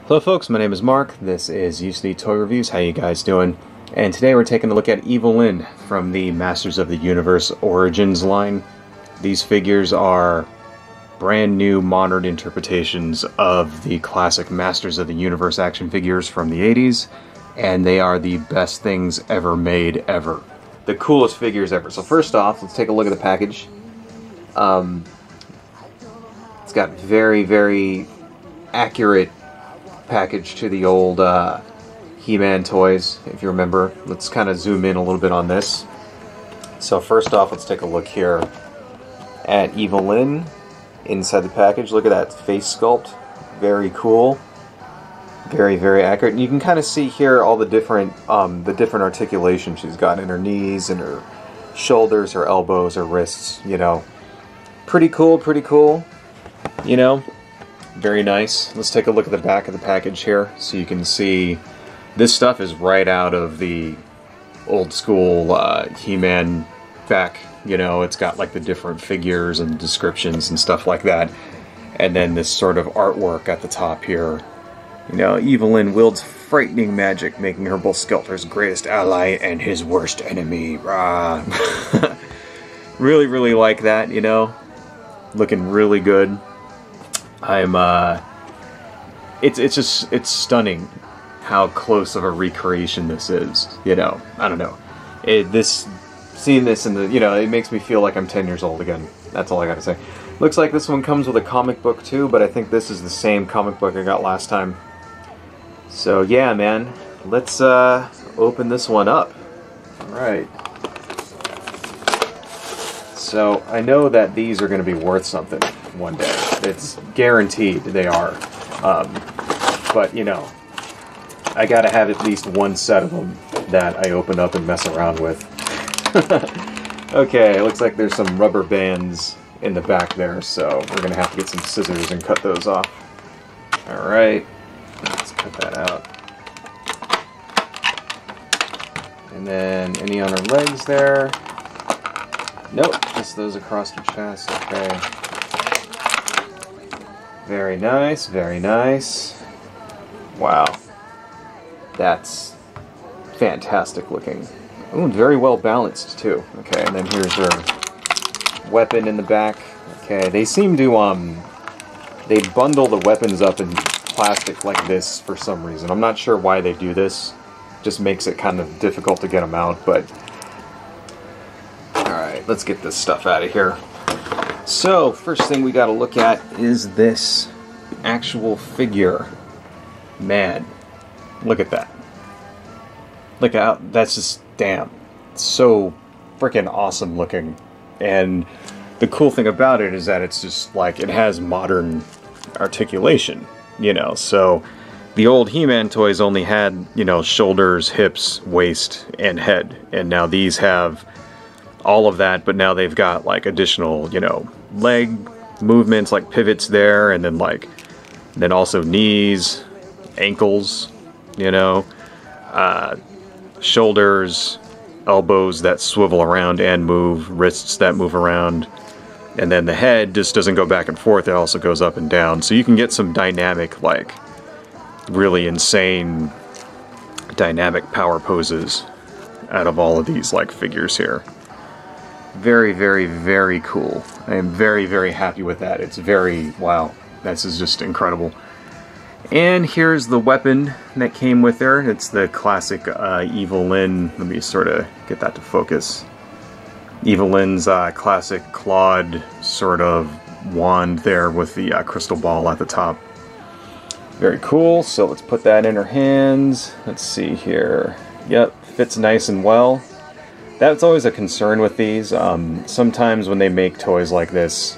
Hello folks, my name is Mark, this is UCD Toy Reviews, how you guys doing? And today we're taking a look at Evil-Lyn from the Masters of the Universe Origins line. These figures are brand new modern interpretations of the classic Masters of the Universe action figures from the 80s, and they are the best things ever made ever. The coolest figures ever. So first off, let's take a look at the package. It's got very accurate package to the old He-Man toys, if you remember. Let's kind of zoom in a little bit on this. So first off, let's take a look here at Evil-Lyn inside the package. Look at that face sculpt. Very cool. Very accurate. And you can kind of see here all the different articulation she's got in her knees, and her shoulders, her elbows, her wrists, you know. Pretty cool, you know. Very nice. Let's take a look at the back of the package here, so you can see this stuff is right out of the old school He-Man back. You know, it's got like the different figures and descriptions and stuff like that. And then this sort of artwork at the top here. You know, Evil-Lyn wields frightening magic, making her both Skeletor's greatest ally and his worst enemy. Rah. Really like that, you know. Looking really good. It's stunning how close of a recreation this is, you know. I don't know. Seeing this in the, you know, it makes me feel like I'm 10 years old again. That's all I gotta say. Looks like this one comes with a comic book too, but I think this is the same comic book I got last time. So yeah, man, let's open this one up. Alright. So I know that these are going to be worth something one day. It's guaranteed they are. But, you know, I gotta have at least one set of them that I open up and mess around with. Okay, looks like there's some rubber bands in the back there, so we're gonna have to get some scissors and cut those off. Alright, let's cut that out. And then any on her legs there? Nope, just those across her chest. Okay. Very nice, very nice. Wow. That's fantastic looking. Ooh, very well balanced too. Okay, and then here's her weapon in the back. Okay, they seem to, they bundle the weapons up in plastic like this for some reason. I'm not sure why they do this. Just makes it kind of difficult to get them out, but alright, let's get this stuff out of here. So, first thing we gotta look at is this actual figure. Man, look at that. Look out, that's just, damn. It's so freaking awesome looking. And the cool thing about it is that it's just like, it has modern articulation, you know, so the old He-Man toys only had, you know, shoulders, hips, waist, and head. And now these have all of that, but now they've got like additional, you know, leg movements, like pivots there, and then also knees, ankles, you know, shoulders, elbows that swivel around and move, wrists that move around, and then the head just doesn't go back and forth, it also goes up and down. So you can get some dynamic, like really insane dynamic power poses out of all of these like figures here. Very cool. I am very happy with that. It's very, wow, this is just incredible. And here's the weapon that came with her. It's the classic Evil-Lyn. Let me sort of get that to focus. Evil-Lyn's classic clawed sort of wand there with the crystal ball at the top. Very cool. So let's put that in her hands. Let's see here. Yep, fits nice and well. That's always a concern with these. Sometimes when they make toys like this,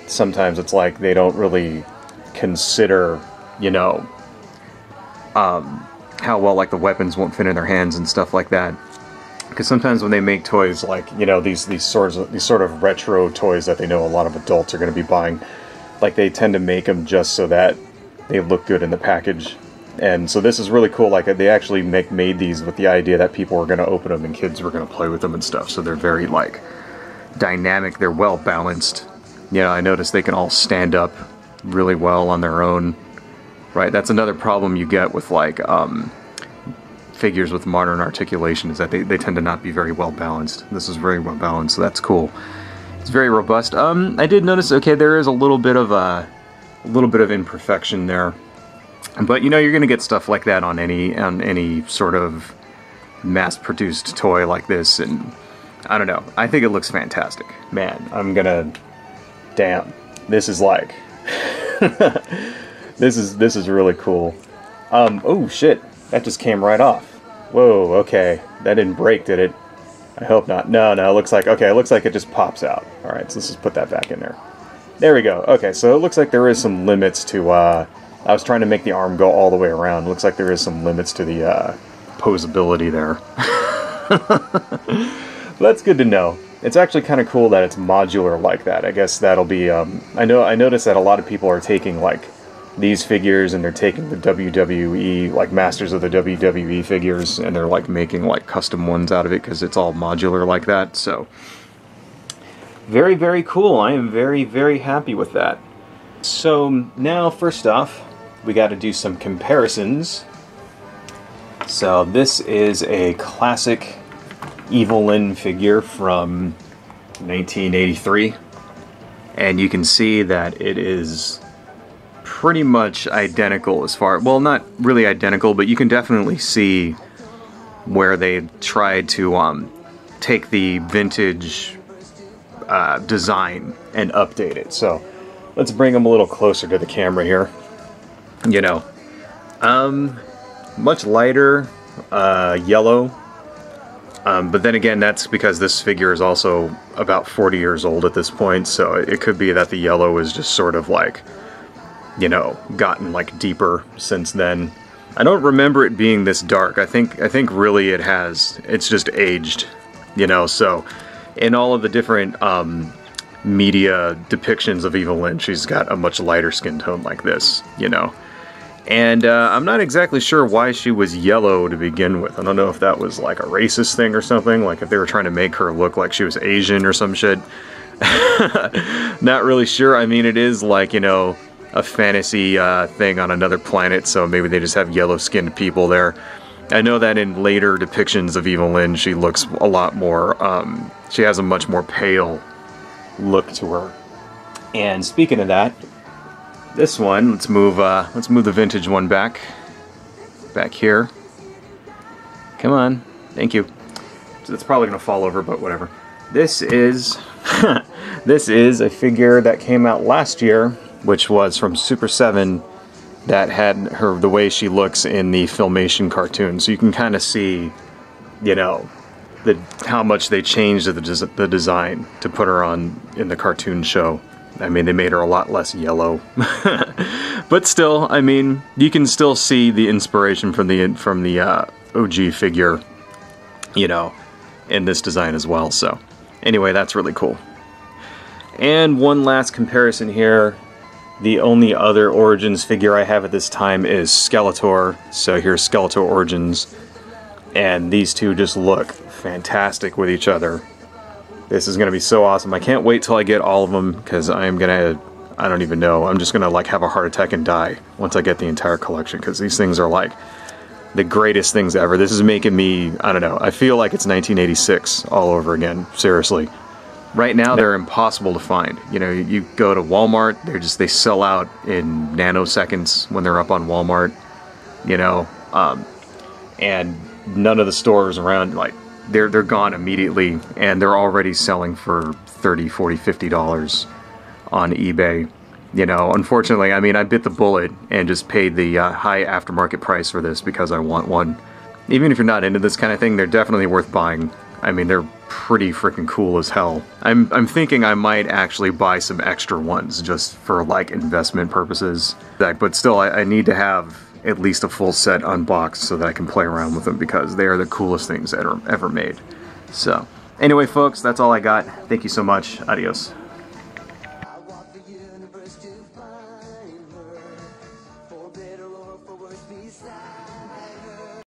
sometimes it's like they don't really consider, you know, how well like the weapons won't fit in their hands and stuff like that. Because sometimes when they make toys like, you know, these sort of retro toys that they know a lot of adults are going to be buying, like they tend to make them just so that they look good in the package. And so this is really cool. Like they actually made these with the idea that people were going to open them and kids were going to play with them and stuff. So they're very like dynamic. They're well balanced. You know, I noticed they can all stand up really well on their own. right? That's another problem you get with like figures with modern articulation, is that they tend to not be very well balanced. This is very well balanced, so that's cool. It's very robust. I did notice, okay, there is a little bit of imperfection there, but you know, you're gonna get stuff like that on any sort of mass-produced toy like this, and I don't know. I think it looks fantastic, man. Damn, this is like, this is really cool. Oh shit, that just came right off. Whoa, okay, that didn't break, did it? I hope not. No, it looks like, okay, it looks like it just pops out. Alright, so let's just put that back in there. There we go. Okay, so it looks like there is some limits to, I was trying to make the arm go all the way around. Looks like there is some limits to the, posability there. That's good to know. It's actually kind of cool that it's modular like that. I guess that'll be, I noticed that a lot of people are taking, like, these figures, and they're taking the WWE, like Masters of the WWE figures, and they're like making like custom ones out of it because it's all modular like that. So very, very cool. I am very, very happy with that. So now, first off, we got to do some comparisons. So this is a classic Evil-Lyn figure from 1983, and you can see that it is pretty much identical as far, well, not really identical, but you can definitely see where they tried to take the vintage design and update it. So let's bring them a little closer to the camera here. You know, much lighter yellow, but then again, that's because this figure is also about 40 years old at this point, so it could be that the yellow is just sort of like, you know, gotten like deeper since then. I don't remember it being this dark. I think really it's just aged, you know. So in all of the different media depictions of Evil-Lyn, she's got a much lighter skin tone like this, you know. And I'm not exactly sure why she was yellow to begin with. I don't know if that was like a racist thing or something, like if they were trying to make her look like she was Asian or some shit. Not really sure. I mean, it is like, you know, a fantasy thing on another planet, so maybe they just have yellow-skinned people there. I know that in later depictions of Evil-Lyn, she looks a lot more, she has a much more pale look to her. And speaking of that, this one, let's move the vintage one back here. Come on, thank you. So it's probably gonna fall over, but whatever. This is this is a figure that came out last year, which was from Super 7, that had her, the way she looks in the Filmation cartoon. So you can kind of see, you know, how much they changed the design to put her on in the cartoon show. I mean, they made her a lot less yellow. But still, I mean, you can still see the inspiration from the OG figure, you know, in this design as well. So anyway, that's really cool. And one last comparison here. The only other Origins figure I have at this time is Skeletor. So here's Skeletor Origins. And these two just look fantastic with each other. This is going to be so awesome. I can't wait till I get all of them, because I don't even know. I'm just going to like have a heart attack and die once I get the entire collection, because these things are like the greatest things ever. This is making me, I don't know, I feel like it's 1986 all over again, seriously. Right now, they're impossible to find. You know, you go to Walmart, they sell out in nanoseconds when they're up on Walmart, you know, and none of the stores around, like, they're gone immediately, and they're already selling for $30, $40, $50 on eBay. You know, unfortunately, I mean, I bit the bullet and just paid the high aftermarket price for this because I want one. Even if you're not into this kind of thing, they're definitely worth buying. I mean, they're pretty freaking cool as hell. I'm thinking I might actually buy some extra ones just for, like, investment purposes. But still, I need to have at least a full set unboxed so that I can play around with them, because they are the coolest things that are ever made. So, anyway, folks, that's all I got. Thank you so much. Adios.